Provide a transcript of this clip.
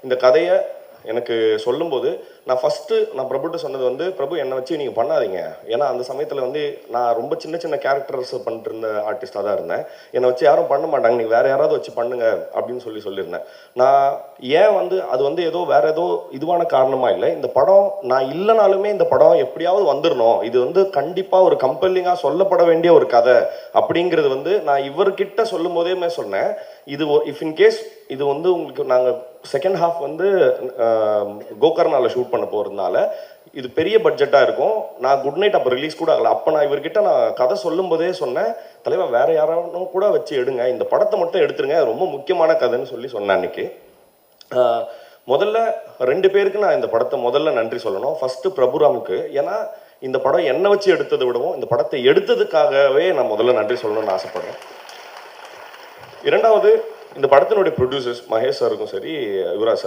இந்த கதையை எனக்கு சொல்லும்போது நான் ஃபஸ்ட்டு நான் பிரபுட்ட சொன்னது வந்து, பிரபு என்னை வச்சு நீங்கள் பண்ணாதீங்க. ஏன்னா அந்த சமயத்தில் வந்து நான் ரொம்ப சின்ன சின்ன கேரக்டர்ஸ் பண்ணிட்டு இருந்த ஆர்டிஸ்டாக தான் இருந்தேன். என்னை வச்சு யாரும் பண்ண மாட்டாங்க, நீங்கள் வேறு யாராவது வச்சு பண்ணுங்க அப்படின்னு சொல்லியிருந்தேன். நான் ஏன் வந்து அது வந்து ஏதோ வேறு ஏதோ இதுவான காரணமாக இல்லை. இந்த படம் நான் இல்லைனாலுமே இந்த படம் எப்படியாவது வந்துடணும், இது வந்து கண்டிப்பாக ஒரு கம்பெல்லிங்காக சொல்லப்பட வேண்டிய ஒரு கதை அப்படிங்கிறது வந்து நான் இவர்கிட்ட சொல்லும் போதேமே சொன்னேன். இது இஃப் இன்கேஸ் இது வந்து உங்களுக்கு நாங்கள் செகண்ட் ஹாஃப் வந்து கோகர்னாவில் ஷூட் பண்ண போகிறதுனால இது பெரிய பட்ஜெட்டாக இருக்கும். நான் குட் நைட் அப்போ ரிலீஸ் கூட ஆகலை. அப்போ நான் இவர்கிட்ட நான் கதை சொல்லும் போதே சொன்னேன், தலைவா வேறு யாராலும் கூட வச்சு எடுங்க, இந்த படத்தை மட்டும் எடுத்துருங்க, ரொம்ப முக்கியமான கதைன்னு சொன்னேன் அன்னைக்கு. முதல்ல 2 பேருக்கு நான் இந்த படத்தை முதல்ல நன்றி சொல்லணும். ஃபஸ்ட்டு பிரபுராமுக்கு. ஏன்னா இந்த படம் என்னை வச்சு எடுத்ததை விடவும் இந்த படத்தை எடுத்ததுக்காகவே நான் முதல்ல நன்றி சொல்லணும்னு ஆசைப்படுறேன். இரண்டாவது, இந்த படத்தினுடைய ப்ரொடியூசர்ஸ் மகேஷ் சாருக்கும் சரி, யுவராஜ் சார்